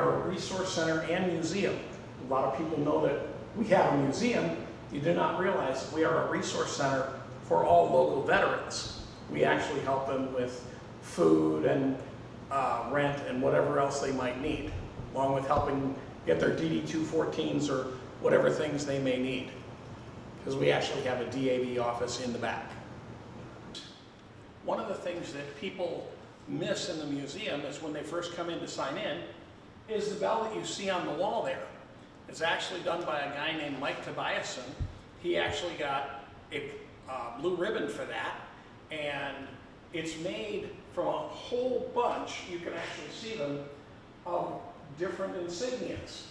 are a resource center and museum. A lot of people know that we have a museum. You do not realize we are a resource center for all local veterans. We actually help them with food and rent and whatever else they might need, along with helping get their DD-214s or whatever things they may need, because we actually have a DAV office in the back. One of the things that people miss in the museum is when they first come in to sign in, is the bell that you see on the wall there. It's actually done by a guy named Mike Tobiasen. He actually got a blue ribbon for that, and it's made from a whole bunch, you can actually see them, of different insignias.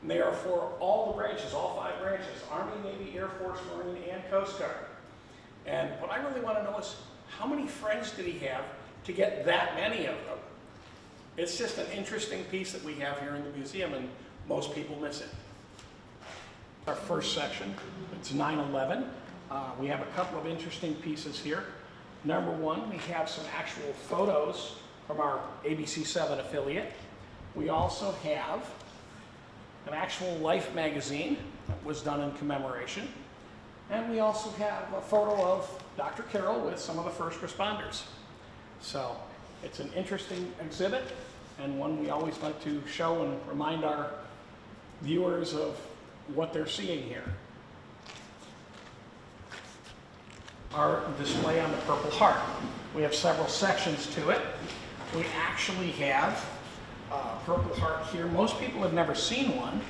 And they are for all the branches, all 5 branches, Army, Navy, Air Force, Marine, and Coast Guard. And what I really want to know is, how many friends did he have to get that many of them? It's just an interesting piece that we have here in the museum, and most people miss it. Our first section, it's 9/11. We have a couple of interesting pieces here. Number one, we have some actual photos from our ABC7 affiliate. We also have an actual Life magazine that was done in commemoration. And we also have a photo of Dr. Carroll with some of the first responders. So it's an interesting exhibit, and one we always like to show and remind our viewers of what they're seeing here. Our display on the Purple Heart. We have several sections to it. We actually have Purple Heart here. Most people have never seen one.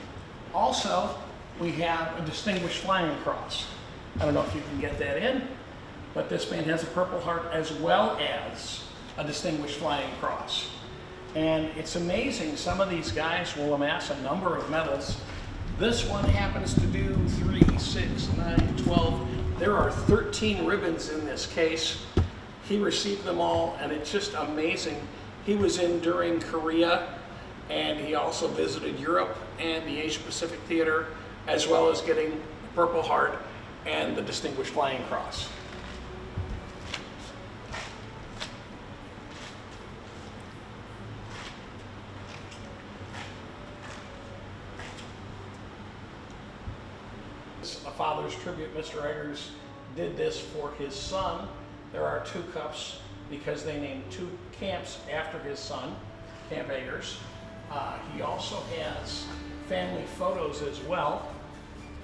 Also, we have a Distinguished Flying Cross. I don't know if you can get that in, but this man has a Purple Heart as well as a Distinguished Flying Cross. And it's amazing, some of these guys will amass a number of medals. This one happens to do 3, 6, 9, 12. There are 13 ribbons in this case. He received them all, and it's just amazing. He was in during Korea, and he also visited Europe and the Asia Pacific Theater, as well as getting the Purple Heart and the Distinguished Flying Cross. A father's tribute. Mr. Eggers did this for his son. There are 2 cups because they named 2 camps after his son, Camp Eggers. He also has family photos as well,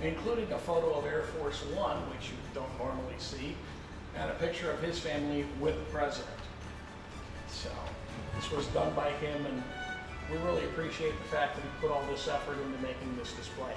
including a photo of Air Force One, which you don't normally see, and a picture of his family with the president. So this was done by him, and we really appreciate the fact that he put all this effort into making this display.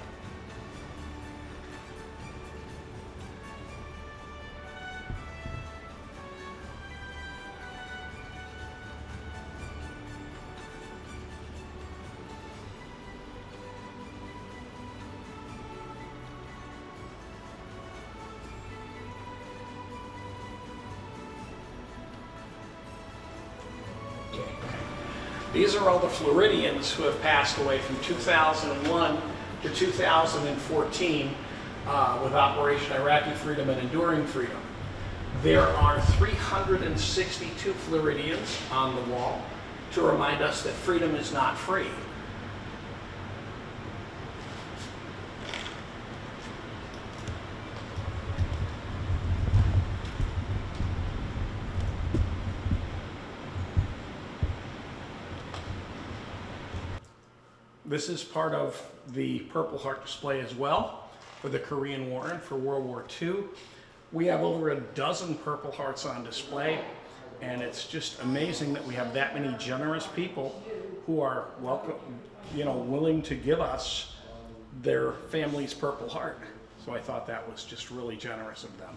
These are all the Floridians who have passed away from 2001 to 2014 with Operation Iraqi Freedom and Enduring Freedom. There are 362 Floridians on the wall to remind us that freedom is not free. This is part of the Purple Heart display as well for the Korean War and for World War II. We have over a dozen Purple Hearts on display, and it's just amazing that we have that many generous people who are willing to give us their family's Purple Heart. So I thought that was just really generous of them.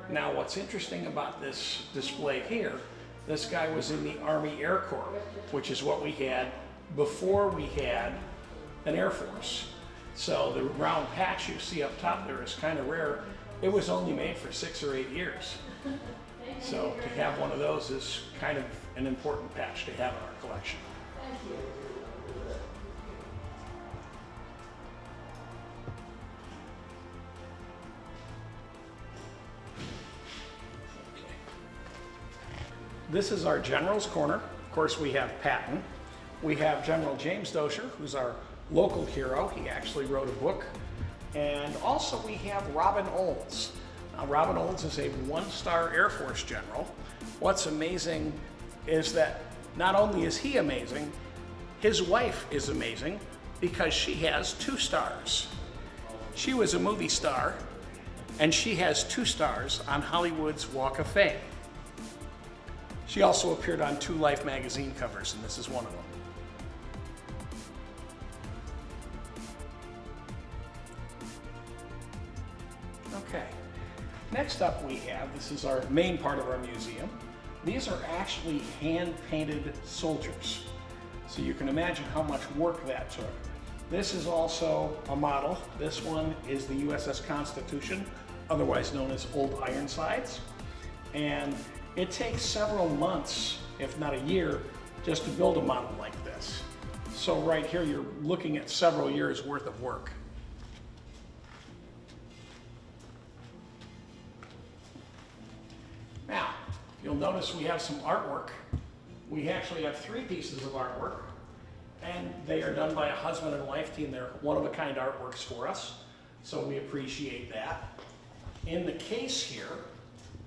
Now, what's interesting about this display here, this guy was in the Army Air Corps, which is what we had before we had an Air Force. So the round patch you see up top there is kind of rare. It was only made for 6 or 8 years. So to have one of those is kind of an important patch to have in our collection. this is our General's Corner. Of course, we have Patton. We have General James Dozier, who's our local hero. He actually wrote a book. And also we have Robin Olds. Now, Robin Olds is a 1-star Air Force general. What's amazing is that not only is he amazing, his wife is amazing because she has 2 stars. She was a movie star, and she has 2 stars on Hollywood's Walk of Fame. She also appeared on 2 Life magazine covers, and this is one of them. Okay, next up we have, this is our main part of our museum. These are actually hand-painted soldiers. So you can imagine how much work that took. This is also a model. This one is the USS Constitution, otherwise known as Old Ironsides. And it takes several months, if not a year, just to build a model like this. So right here, you're looking at several years worth of work. Now, you'll notice we have some artwork. We actually have 3 pieces of artwork, and they are done by a husband and wife team. They're one-of-a-kind artworks for us, so we appreciate that. In the case here,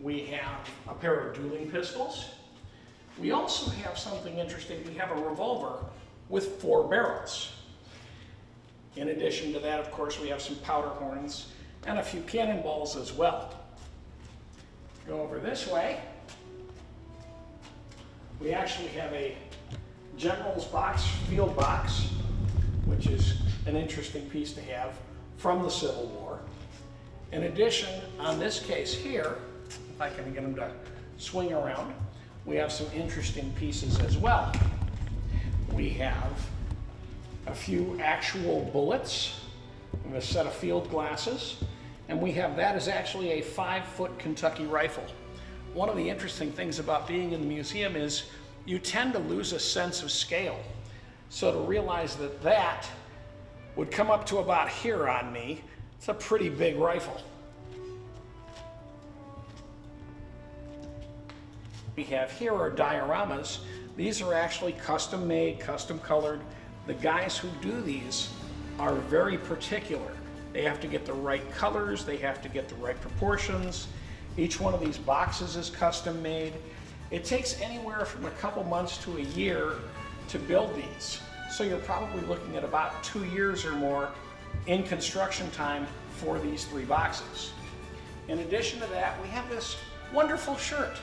we have a pair of dueling pistols. We also have something interesting. We have a revolver with 4 barrels. In addition to that, of course, we have some powder horns and a few cannonballs as well. Go over this way. We actually have a general's box, field box, which is an interesting piece to have from the Civil War. In addition, on this case here, if I can get them to swing around, we have some interesting pieces as well. We have a few actual bullets, and a set of field glasses, and we have that is actually a 5-foot Kentucky rifle. One of the interesting things about being in the museum is you tend to lose a sense of scale. So to realize that that would come up to about here on me, it's a pretty big rifle. We have here are dioramas. These are actually custom made, custom colored. The guys who do these are very particular. They have to get the right colors, they have to get the right proportions. Each one of these boxes is custom made. It takes anywhere from a couple months to a year to build these. So you're probably looking at about 2 years or more in construction time for these 3 boxes. In addition to that, we have this wonderful shirt.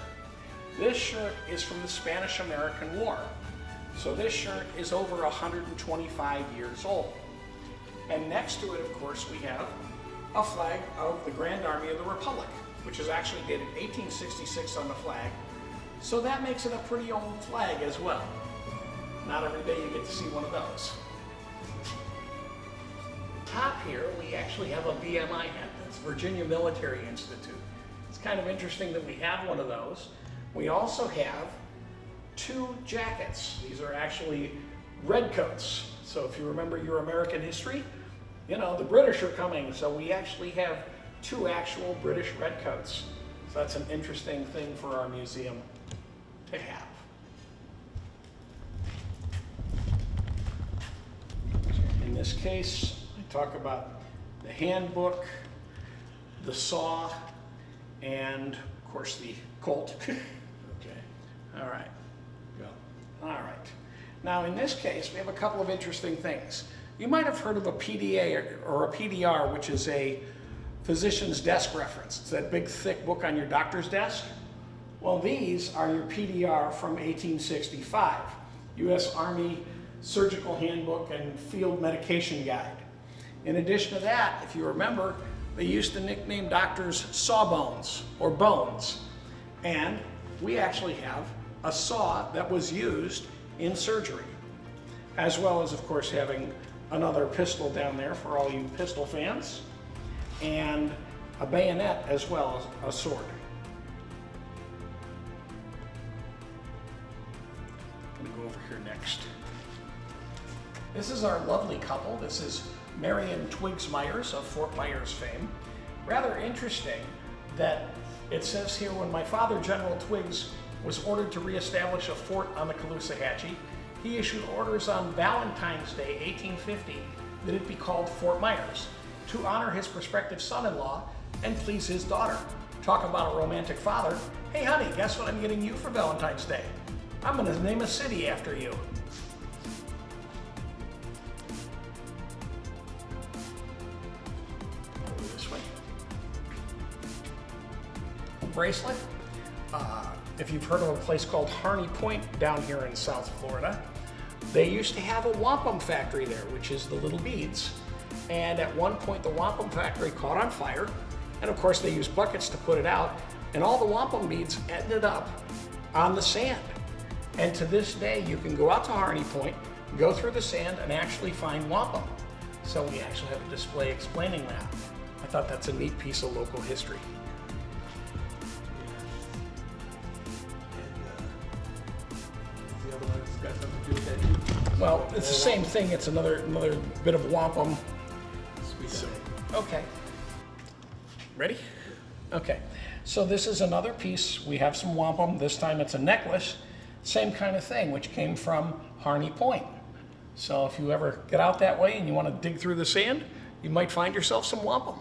This shirt is from the Spanish-American War. So this shirt is over 125 years old. And next to it, of course, we have a flag of the Grand Army of the Republic, which is actually dated 1866 on the flag. So that makes it a pretty old flag as well. Not every day you get to see one of those. Top here, we actually have a VMI hat. That's Virginia Military Institute. It's kind of interesting that we have one of those. We also have 2 jackets. These are actually redcoats. So if you remember your American history, you know, the British are coming. So we actually have 2 actual British redcoats. So that's an interesting thing for our museum to have. In this case, I talk about the handbook, the saw, and of course the Colt. Okay, all right, go. All right. Now in this case, we have a couple of interesting things. You might have heard of a PDA or a PDR, which is a physician's desk reference. It's that big thick book on your doctor's desk. Well, these are your PDR from 1865, U.S. Army Surgical Handbook and Field Medication Guide. In addition to that, if you remember, they used to nickname doctors sawbones or bones. And we actually have a saw that was used in surgery, as well as, of course, having another pistol down there for all you pistol fans, and a bayonet as well as a sword. I'm going to go over here next. This is our lovely couple. This is Mary and Twiggs Myers of Fort Myers fame. Rather interesting that it says here, when my father, General Twiggs, was ordered to reestablish a fort on the Caloosahatchee. He issued orders on Valentine's Day, 1850, that it be called Fort Myers, to honor his prospective son-in-law and please his daughter. Talk about a romantic father. Hey honey, guess what I'm getting you for Valentine's Day? I'm gonna name a city after you. Over this way. Bracelet. If you've heard of a place called Harney Point down here in South Florida, they used to have a wampum factory there, which is the little beads. And at one point, the wampum factory caught on fire. And of course, they used buckets to put it out. And all the wampum beads ended up on the sand. And to this day, you can go out to Harney Point, go through the sand, and actually find wampum. So we actually have a display explaining that. I thought that's a neat piece of local history. Well, it's the same thing. It's another bit of wampum. Okay. Ready? Okay. So this is another piece. We have some wampum. This time it's a necklace. Same kind of thing, which came from Harney Point. So if you ever get out that way and you want to dig through the sand, you might find yourself some wampum.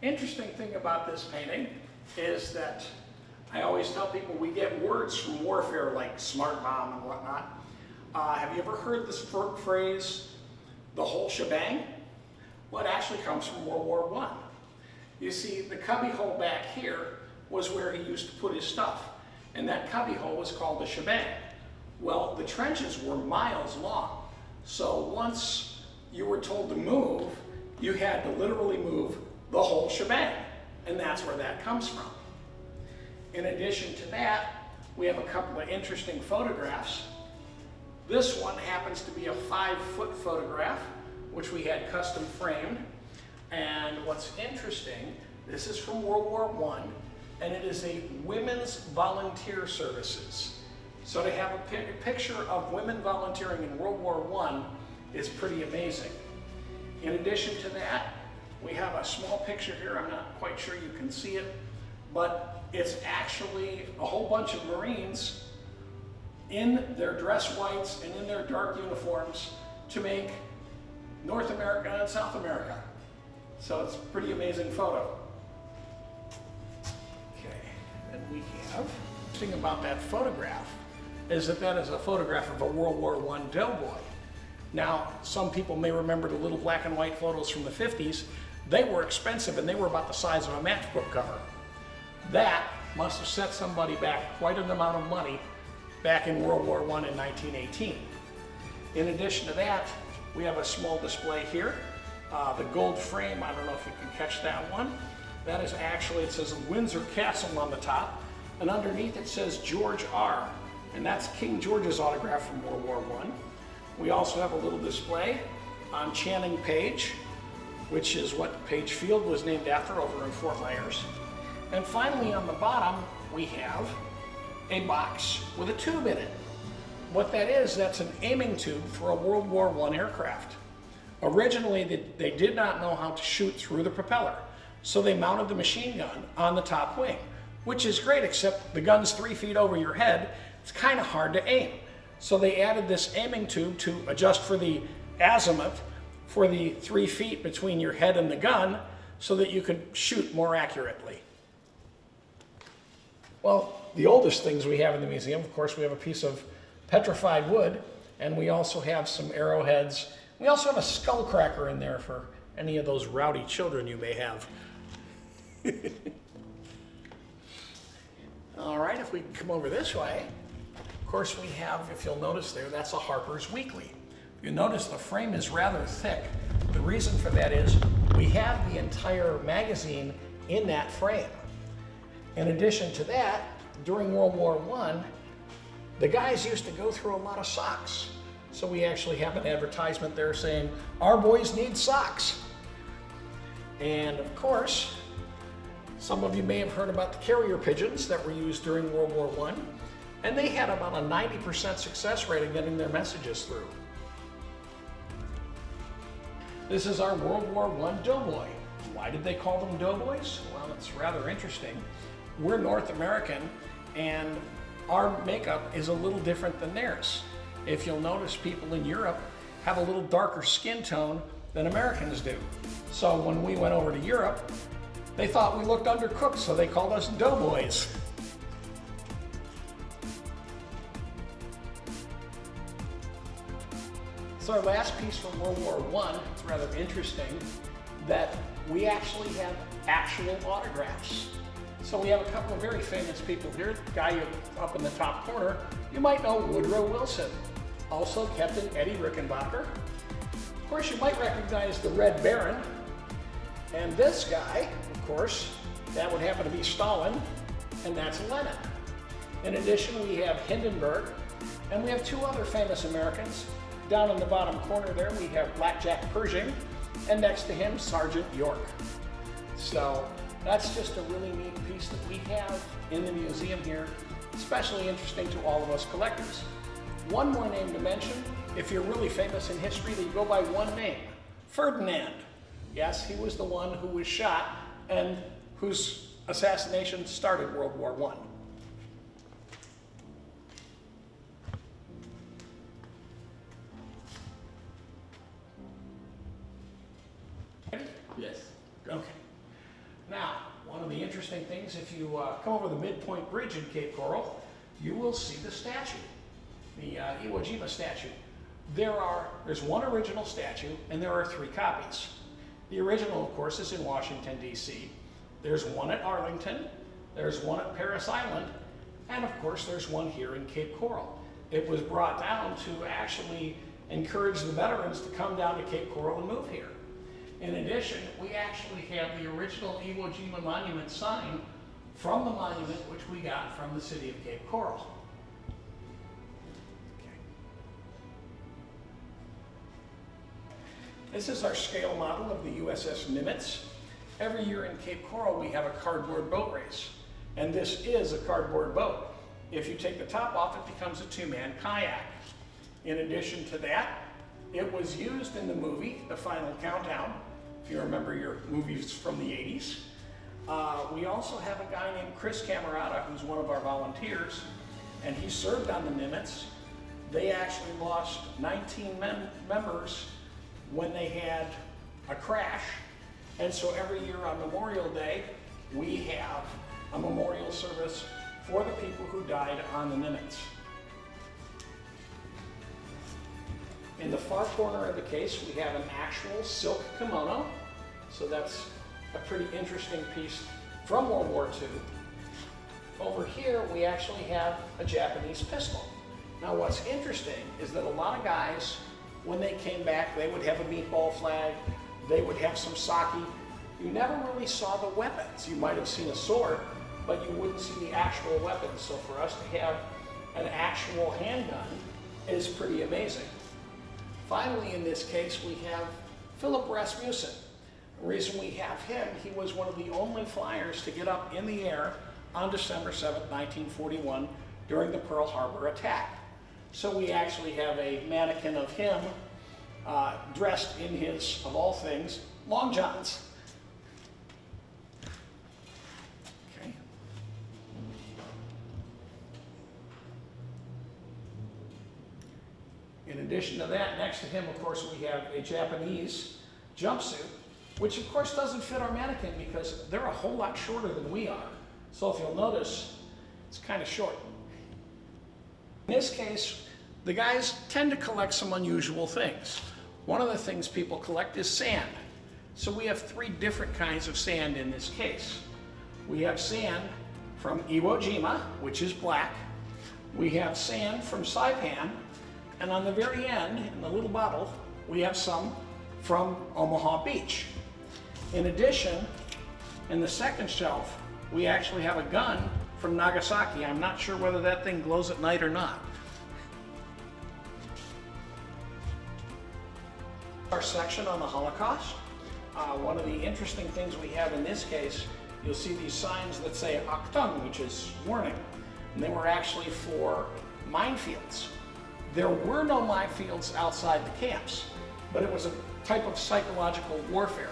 Interesting thing about this painting is that I always tell people we get words from warfare like smart bomb and whatnot. Have you ever heard this phrase, the whole shebang? Well, it actually comes from World War I. You see, the cubby hole back here was where he used to put his stuff, and that cubby hole was called the shebang. Well, the trenches were miles long, so once you were told to move, you had to literally move the whole shebang, and that's where that comes from. In addition to that, we have a couple of interesting photographs. This one happens to be a 5-foot photograph, which we had custom framed. And what's interesting, this is from World War I, and it is a women's volunteer services. So to have a picture of women volunteering in World War I is pretty amazing. In addition to that, we have a small picture here. I'm not quite sure you can see it, but it's actually a whole bunch of Marines in their dress whites and in their dark uniforms to make North America and South America. So it's a pretty amazing photo. Okay, and we have, the thing about that photograph is that that is a photograph of a World War I doughboy. Now, some people may remember the little black and white photos from the 50s. They were expensive and they were about the size of a matchbook cover. That must have set somebody back quite an amount of money back in World War I in 1918. In addition to that, we have a small display here. The gold frame, I don't know if you can catch that one. That is actually, it says Windsor Castle on the top, and underneath it says George R. And that's King George's autograph from World War I. We also have a little display on Channing Page, which is what Page Field was named after over in Fort Myers. And finally on the bottom, we have a box with a tube in it. What that is, that's an aiming tube for a World War I aircraft. Originally, they did not know how to shoot through the propeller, so they mounted the machine gun on the top wing, which is great, except the gun's 3 feet over your head. It's kind of hard to aim. So they added this aiming tube to adjust for the azimuth for the 3 feet between your head and the gun so that you could shoot more accurately. Well, the oldest things we have in the museum, of course, we have a piece of petrified wood, and we also have some arrowheads. We also have a skull cracker in there for any of those rowdy children you may have. All right, if we come over this way, of course we have, if you'll notice there, that's a Harper's Weekly. If you notice the frame is rather thick. The reason for that is we have the entire magazine in that frame. In addition to that, during World War I, the guys used to go through a lot of socks. So we actually have an advertisement there saying, "Our boys need socks." And of course, some of you may have heard about the carrier pigeons that were used during World War I, and they had about a 90% success rate of getting their messages through. This is our World War I doughboy. Why did they call them doughboys? Well, it's rather interesting. We're North American, and our makeup is a little different than theirs. If you'll notice, people in Europe have a little darker skin tone than Americans do. So when we went over to Europe, they thought we looked undercooked, so they called us doughboys. So our last piece from World War I, it's rather interesting that we actually have actual autographs. So we have a couple of very famous people here. The guy up in the top corner, you might know Woodrow Wilson. Also Captain Eddie Rickenbacker. Of course, you might recognize the Red Baron. And this guy, of course, that would happen to be Stalin, and that's Lenin. In addition, we have Hindenburg, and we have two other famous Americans. Down in the bottom corner there, we have Blackjack Pershing, and next to him, Sergeant York. So that's just a really neat piece that we have in the museum here, especially interesting to all of us collectors. One more name to mention, if you're really famous in history, they go by one name, Ferdinand. Yes, he was the one who was shot and whose assassination started World War I. Yes. Okay. Now, one of the interesting things, if you come over the Midpoint Bridge in Cape Coral, you will see the statue, the Iwo Jima statue. There's one original statue, and there are 3 copies. The original, of course, is in Washington, D.C. There's one at Arlington, there's one at Parris Island, and of course, there's one here in Cape Coral. It was brought down to actually encourage the veterans to come down to Cape Coral and move here. In addition, we actually have the original Iwo Jima monument sign from the monument which we got from the city of Cape Coral. Okay. This is our scale model of the USS Nimitz. Every year in Cape Coral we have a cardboard boat race, and this is a cardboard boat. If you take the top off, it becomes a 2-man kayak. In addition to that, it was used in the movie, The Final Countdown, if you remember your movies from the 80s. We also have a guy named Chris Camerata, who's one of our volunteers, and he served on the Nimitz. They actually lost 19 members when they had a crash, and so every year on Memorial Day, we have a memorial service for the people who died on the Nimitz. In the far corner of the case, we have an actual silk kimono. So that's a pretty interesting piece from World War II. Over here, we actually have a Japanese pistol. Now what's interesting is that a lot of guys, when they came back, they would have a meatball flag, they would have some sake. You never really saw the weapons. You might have seen a sword, but you wouldn't see the actual weapons. So for us to have an actual handgun is pretty amazing. Finally, in this case, we have Philip Rasmussen. The reason we have him, he was one of the only flyers to get up in the air on December 7th, 1941, during the Pearl Harbor attack. So we actually have a mannequin of him dressed in his, of all things, long johns. Okay. In addition to that, next to him, of course, we have a Japanese jumpsuit, which of course doesn't fit our mannequin because they're a whole lot shorter than we are. So if you'll notice, it's kind of short. In this case, the guys tend to collect some unusual things. One of the things people collect is sand. So we have 3 different kinds of sand in this case. We have sand from Iwo Jima, which is black. We have sand from Saipan. And on the very end, in the little bottle, we have some from Omaha Beach. In addition, in the second shelf, we actually have a gun from Nagasaki. I'm not sure whether that thing glows at night or not. Our section on the Holocaust. One of the interesting things we have in this case, you'll see these signs that say Achtung, which is warning. And they were actually for minefields. There were no minefields outside the camps, but it was a type of psychological warfare.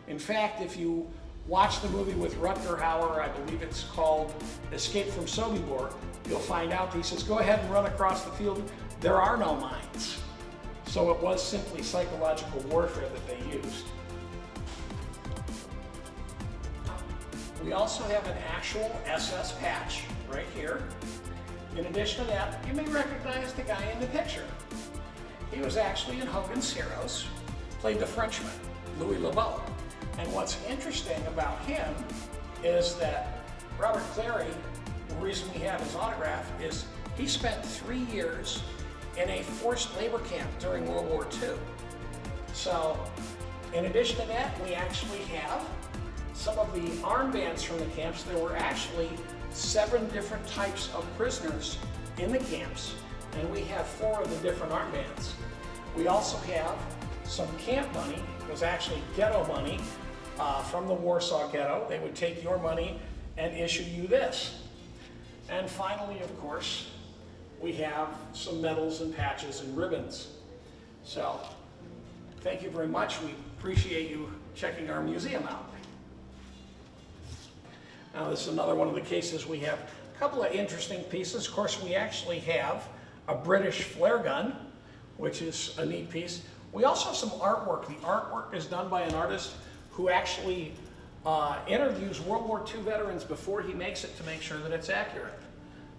In fact, if you watch the movie with Rutger Hauer, I believe it's called Escape from Sobibor, you'll find out he says, go ahead and run across the field. There are no mines. So it was simply psychological warfare that they used. We also have an actual SS patch right here. In addition to that, you may recognize the guy in the picture. He was actually in Hogan's Heroes, played the Frenchman, Louis LeBeau. And what's interesting about him is that Robert Clary, the reason we have his autograph is he spent 3 years in a forced labor camp during World War II. So, in addition to that, we actually have some of the armbands from the camps. There were actually 7 different types of prisoners in the camps, and we have 4 of the different armbands. We also have some camp money. It was actually ghetto money from the Warsaw Ghetto. They would take your money and issue you this. And finally, of course, we have some medals and patches and ribbons. So, thank you very much. We appreciate you checking our museum out. Now, this is another one of the cases. We have a couple of interesting pieces. Of course, we actually have a British flare gun, which is a neat piece. We also have some artwork. The artwork is done by an artist who actually interviews World War II veterans before he makes it to make sure that it's accurate.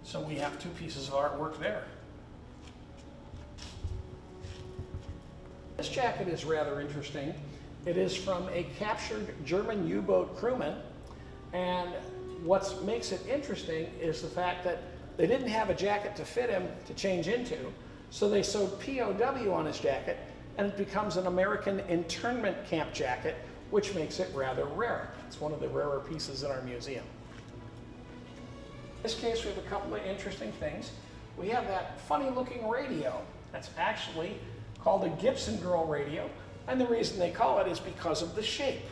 So we have 2 pieces of artwork there. This jacket is rather interesting. It is from a captured German U-boat crewman, and what makes it interesting is the fact that they didn't have a jacket to fit him to change into, so they sewed POW on his jacket, and it becomes an American internment camp jacket, which makes it rather rare. It's one of the rarer pieces in our museum. In this case, we have a couple of interesting things. We have that funny looking radio. That's actually called a Gibson Girl radio, and the reason they call it is because of the shape.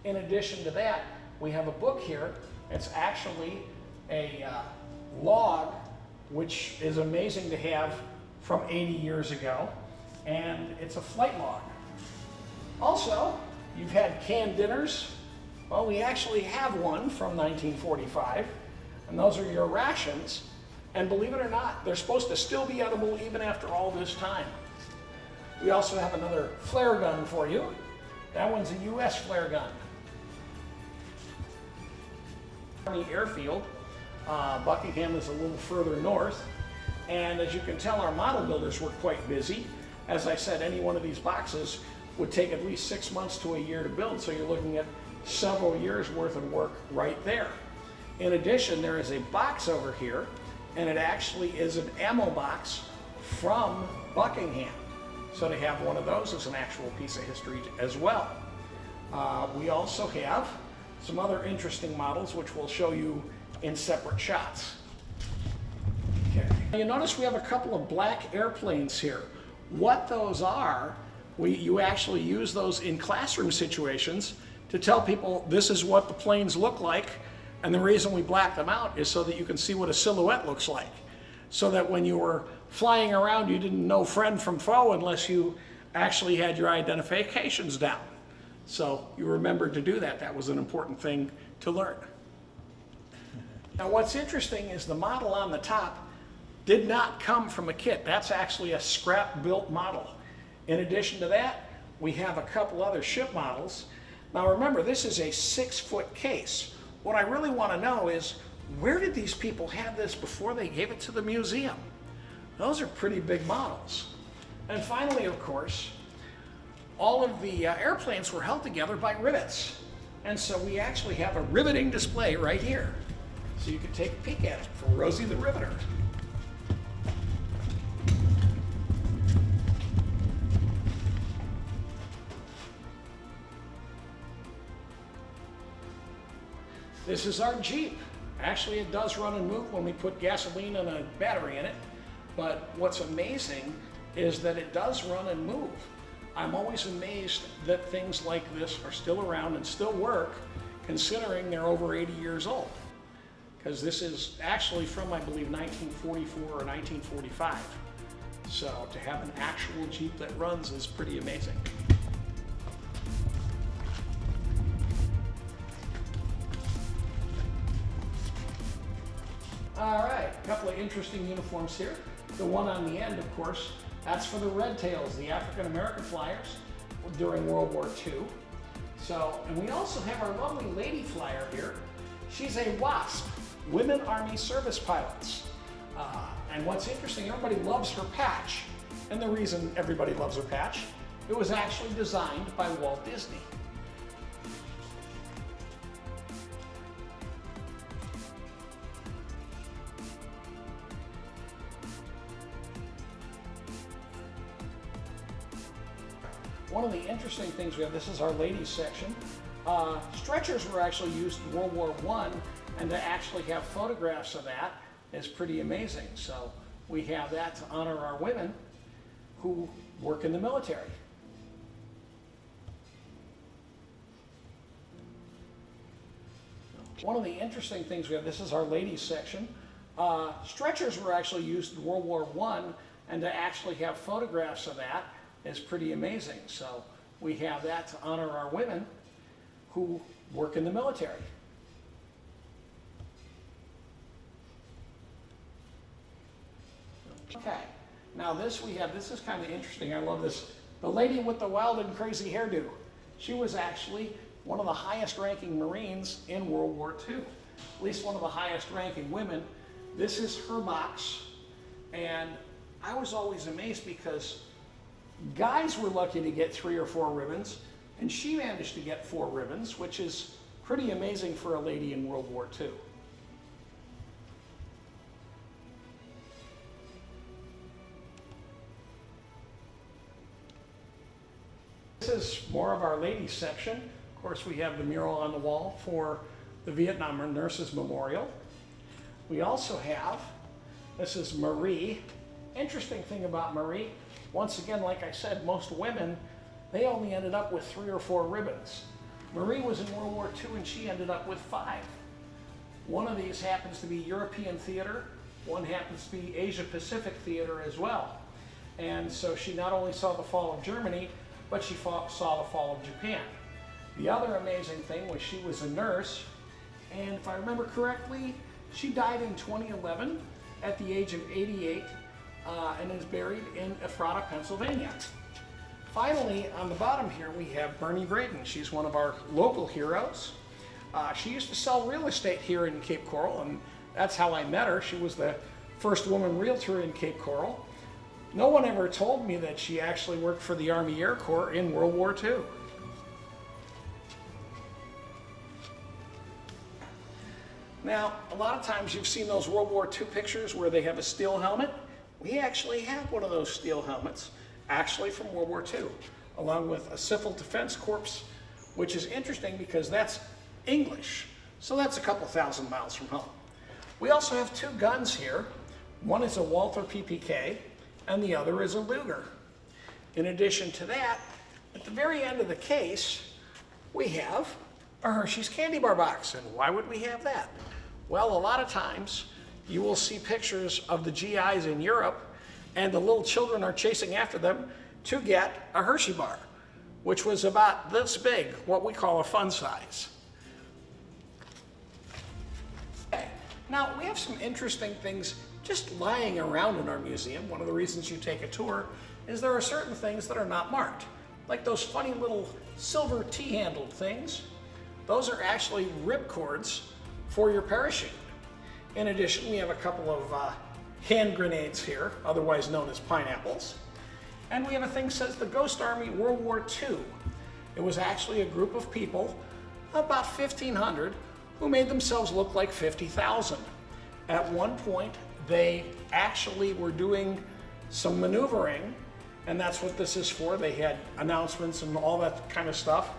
In addition to that, we have a book here. It's actually a log, which is amazing to have from 80 years ago, and it's a flight log. Also, you've had canned dinners. Well, we actually have one from 1945, and those are your rations. And believe it or not, they're supposed to still be edible even after all this time. We also have another flare gun for you. That one's a US flare gun. Army Airfield. Buckingham is a little further north. And as you can tell, our model builders were quite busy. As I said, any one of these boxes would take at least 6 months to a year to build, so you're looking at several years worth of work right there. In addition, there is a box over here, and it actually is an ammo box from Buckingham. So to have one of those is an actual piece of history as well. We also have some other interesting models, which we'll show you in separate shots. Okay. You notice we have a couple of black airplanes here. What those are, you actually use those in classroom situations to tell people this is what the planes look like, and the reason we black them out is so that you can see what a silhouette looks like. So that when you were flying around, you didn't know friend from foe unless you actually had your identifications down. So you remembered to do that. That was an important thing to learn. Now what's interesting is the model on the top did not come from a kit. That's actually a scrap-built model. In addition to that, we have a couple other ship models. Now remember, this is a 6-foot case. What I really want to know is, where did these people have this before they gave it to the museum? Those are pretty big models. And finally, of course, all of the airplanes were held together by rivets. And so we actually have a riveting display right here. So you can take a peek at it for Rosie the Riveter. This is our Jeep. Actually, it does run and move when we put gasoline and a battery in it. But what's amazing is that it does run and move. I'm always amazed that things like this are still around and still work, considering they're over 80 years old. Because this is actually from, I believe, 1944 or 1945. So to have an actual Jeep that runs is pretty amazing. interesting uniforms here. The one on the end, of course, that's for the Red Tails, the African American flyers during World War II. So, and we also have our lovely lady flyer here. She's a WASP, Women Army Service Pilots. And what's interesting, everybody loves her patch. And the reason everybody loves her patch, it was actually designed by Walt Disney. One of the interesting things we have, this is our ladies section. Stretchers were actually used in World War I, and to actually have photographs of that is pretty amazing. So we have that to honor our women who work in the military. One of the interesting things we have, this is our ladies section. Stretchers were actually used in World War I, and to actually have photographs of that is pretty amazing. So we have that to honor our women who work in the military. Okay, now this is kind of interesting. I love this. The lady with the wild and crazy hairdo. She was actually one of the highest ranking Marines in World War II. At least one of the highest ranking women. This is her box. And I was always amazed because guys were lucky to get 3 or 4 ribbons, and she managed to get 4 ribbons, which is pretty amazing for a lady in World War II. This is more of our ladies section. Of course, we have the mural on the wall for the Vietnam Nurses Memorial. We also have, this is Marie. Interesting thing about Marie, once again, like I said, most women, they only ended up with 3 or 4 ribbons. Marie was in World War II and she ended up with 5. One of these happens to be European theater, one happens to be Asia Pacific theater as well. And so she not only saw the fall of Germany, but she saw the fall of Japan. The other amazing thing was she was a nurse, and if I remember correctly, she died in 2011 at the age of 88 and is buried in Prado, Pennsylvania. Finally, on the bottom here, we have Bernie Braden. She's one of our local heroes. She used to sell real estate here in Cape Coral, and that's how I met her. She was the first woman realtor in Cape Coral. No one ever told me that she actually worked for the Army Air Corps in World War II. Now, a lot of times you've seen those World War II pictures where they have a steel helmet. We actually have one of those steel helmets, actually from World War II, along with a Civil Defense Corps, which is interesting because that's English. So that's a couple thousand miles from home. We also have 2 guns here. One is a Walther PPK, and the other is a Luger. In addition to that, at the very end of the case, we have a Hershey's candy bar box. And why would we have that? Well, a lot of times you will see pictures of the GIs in Europe, and the little children are chasing after them to get a Hershey bar, which was about this big, what we call a fun size. Okay. Now, we have some interesting things just lying around in our museum. One of the reasons you take a tour is there are certain things that are not marked, like those funny little silver T-handled things. Those are actually rip cords for your parachute. In addition, we have a couple of hand grenades here, otherwise known as pineapples. And we have a thing that says the Ghost Army World War II. It was actually a group of people, about 1,500, who made themselves look like 50,000. At one point, they actually were doing some maneuvering, and that's what this is for. They had announcements and all that kind of stuff.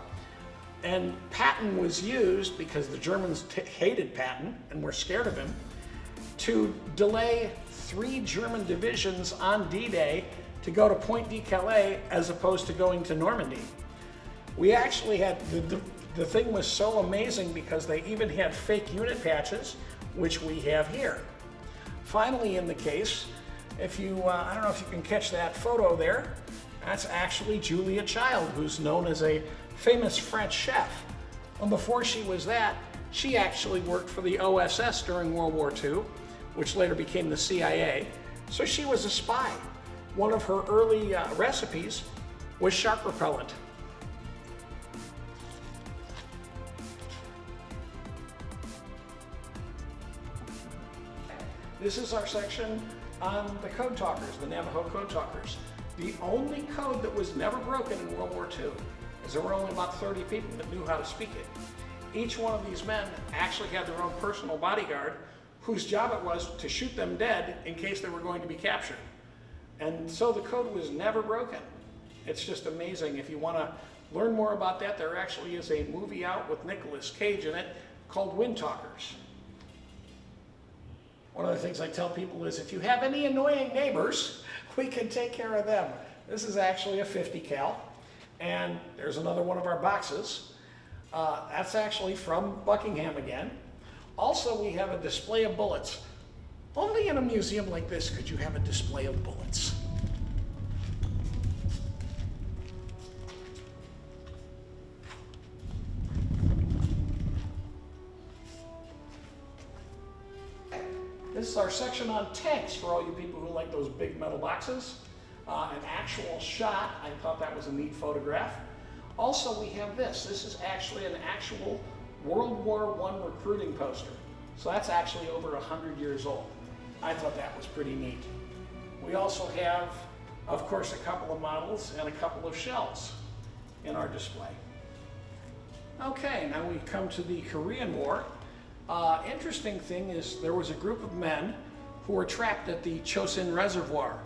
And Patton was used, because the Germans hated Patton and were scared of him, to delay 3 German divisions on D-Day to go to Point de Calais as opposed to going to Normandy. We actually had, the thing was so amazing because they even had fake unit patches, which we have here. Finally in the case, if you, I don't know if you can catch that photo there, that's actually Julia Child, who's known as a famous French chef. Well, before she was that, she actually worked for the OSS during World War II, which later became the CIA. So she was a spy. One of her early recipes was shark repellent. This is our section on the code talkers, the Navajo code talkers. The only code that was never broken in World War II is there were only about 30 people that knew how to speak it. Each one of these men actually had their own personal bodyguard whose job it was to shoot them dead in case they were going to be captured. And so the code was never broken. It's just amazing. If you want to learn more about that, there actually is a movie out with Nicolas Cage in it called Wind Talkers. One of the things I tell people is if you have any annoying neighbors, we can take care of them. This is actually a 50 cal, and there's another one of our boxes. That's actually from Buckingham again. Also, we have a display of bullets. Only in a museum like this could you have a display of bullets. This is our section on tanks for all you people who like those big metal boxes. An actual shot. I thought that was a neat photograph. Also, we have this. This is actually an actual World War I recruiting poster. So that's actually over 100 years old. I thought that was pretty neat. We also have, of course, a couple of models and a couple of shells in our display. Okay, now we come to the Korean War. Interesting thing is there was a group of men who were trapped at the Chosin Reservoir,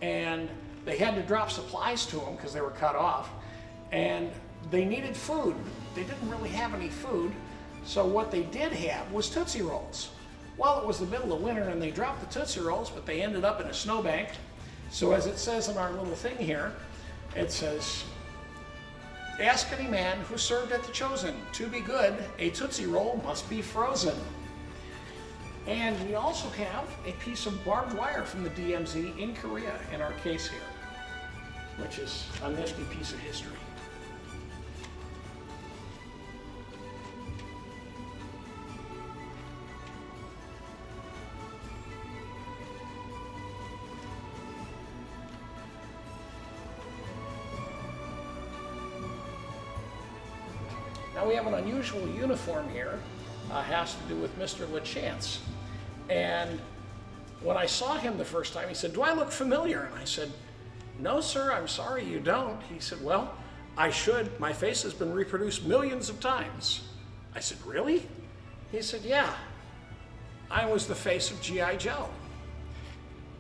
and they had to drop supplies to them because they were cut off, and they needed food. They didn't really have any food, so what they did have was Tootsie Rolls. Well, it was the middle of winter and they dropped the Tootsie Rolls, but they ended up in a snowbank. So as it says in our little thing here, it says, ask any man who served at the Chosin. To be good, a Tootsie Roll must be frozen. And we also have a piece of barbed wire from the DMZ in Korea in our case here, which is a nifty piece of history. Now we have an unusual uniform here. Has to do with Mr. LeChance. And when I saw him the first time, he said, do I look familiar? And I said, no, sir, I'm sorry you don't. He said, well, I should. My face has been reproduced millions of times. I said, really? He said, yeah. I was the face of G.I. Joe.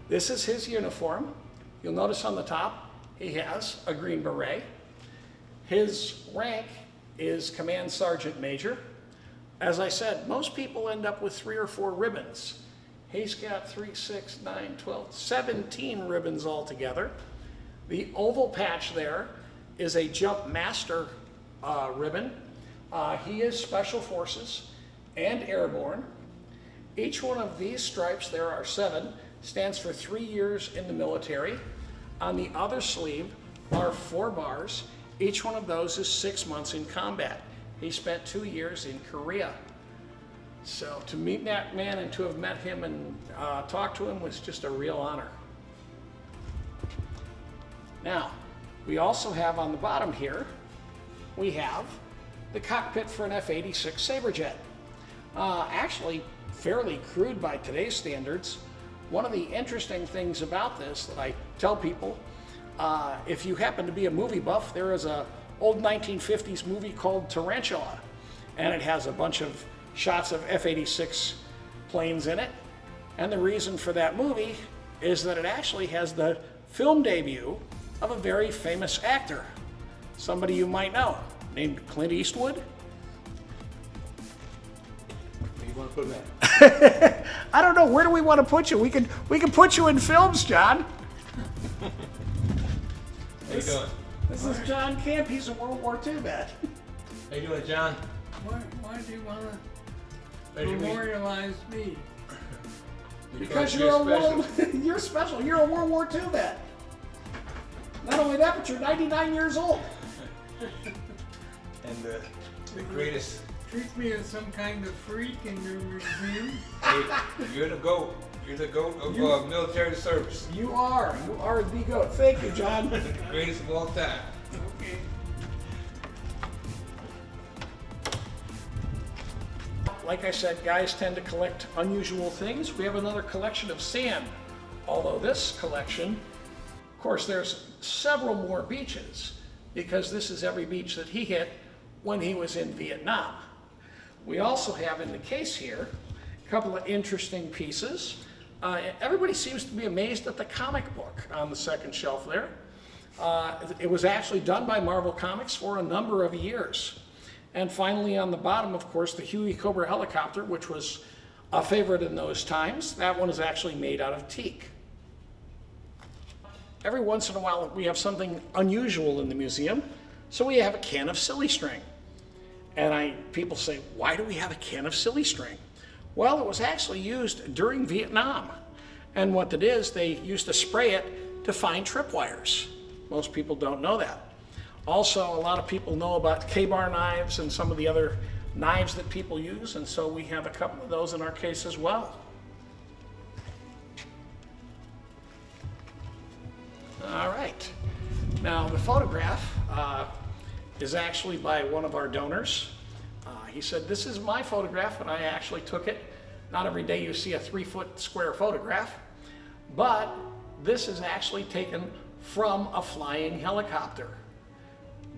This is his uniform. You'll notice on the top, he has a green beret. His rank is Command Sergeant Major. As I said, most people end up with 3 or 4 ribbons. He's got 3, 6, 9, 12, 17 ribbons altogether. The oval patch there is a Jump Master ribbon. He is Special Forces and Airborne. Each one of these stripes, there are 7, stands for 3 years in the military. On the other sleeve are 4 bars. Each one of those is 6 months in combat. He spent 2 years in Korea. So to meet that man and to have met him and talk to him was just a real honor. Now, we also have on the bottom here, we have the cockpit for an F-86 Sabrejet. Actually, fairly crude by today's standards. One of the interesting things about this that I tell people, if you happen to be a movie buff, there is a old 1950s movie called Tarantula, and it has a bunch of shots of F-86 planes in it. And the reason for that movie is that it actually has the film debut of a very famous actor, somebody you might know, named Clint Eastwood. Where do you want to put him at? I don't know, where do we want to put you? We can put you in films, John. How you doing? This is John Camp. He's a World War II vet. How you doing, John? Why do you want to memorialize me? Because you're special. You're a World War II vet. Not only that, but you're 99 years old. And the greatest treat me as some kind of freak in your museum. Hey, you're the GOAT. You're the GOAT of military service. You are the GOAT. Thank you, John. The greatest of all time. Okay. Like I said, guys tend to collect unusual things. We have another collection of sand. Although this collection, of course, there's several more beaches because this is every beach that he hit when he was in Vietnam. We also have in the case here a couple of interesting pieces. Everybody seems to be amazed at the comic book on the second shelf there. It was actually done by Marvel Comics for a number of years. And finally on the bottom, of course, the Huey Cobra helicopter, which was a favorite in those times. That one is actually made out of teak. Every once in a while we have something unusual in the museum, so we have a can of silly string. And people say, why do we have a can of silly string? Well, it was actually used during Vietnam. And what it is, they used to spray it to find tripwires. Most people don't know that. Also, a lot of people know about K-bar knives and some of the other knives that people use, and so we have a couple of those in our case as well. All right. Now, the photograph is actually by one of our donors. He said, this is my photograph, and I actually took it. Not every day you see a 3-foot square photograph, but this is actually taken from a flying helicopter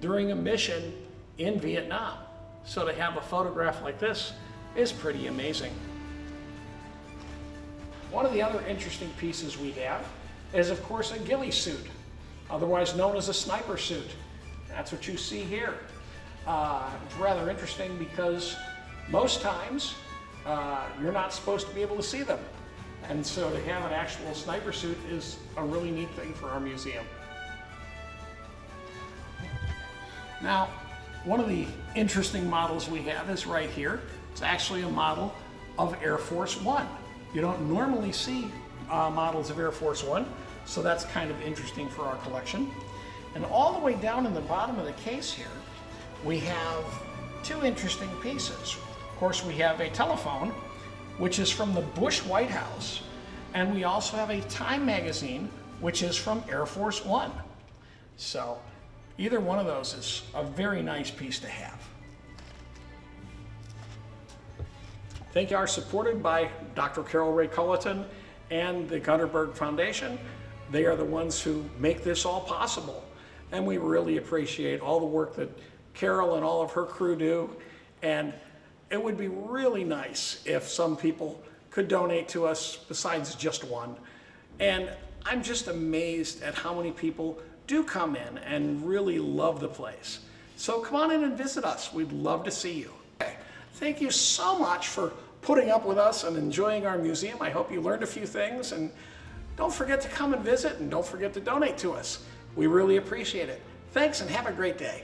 during a mission in Vietnam. So to have a photograph like this is pretty amazing. One of the other interesting pieces we have is, of course, a ghillie suit, otherwise known as a sniper suit. That's what you see here. It's rather interesting because most times you're not supposed to be able to see them. And so to have an actual sniper suit is a really neat thing for our museum. Now, one of the interesting models we have is right here. It's actually a model of Air Force One. You don't normally see models of Air Force One, so that's kind of interesting for our collection. And all the way down in the bottom of the case here, we have two interesting pieces. Of course, we have a telephone, which is from the Bush White House, and we also have a Time magazine, which is from Air Force One. So either one of those is a very nice piece to have. They are supported by Dr. Carol Rae Culliton and the Gunnerberg Foundation. They are the ones who make this all possible. And we really appreciate all the work that Carol and all of her crew do. And it would be really nice if some people could donate to us besides just one. And I'm just amazed at how many people do come in and really love the place. So come on in and visit us. We'd love to see you. Okay. Thank you so much for putting up with us and enjoying our museum. I hope you learned a few things, and don't forget to come and visit, and don't forget to donate to us. We really appreciate it. Thanks, and have a great day.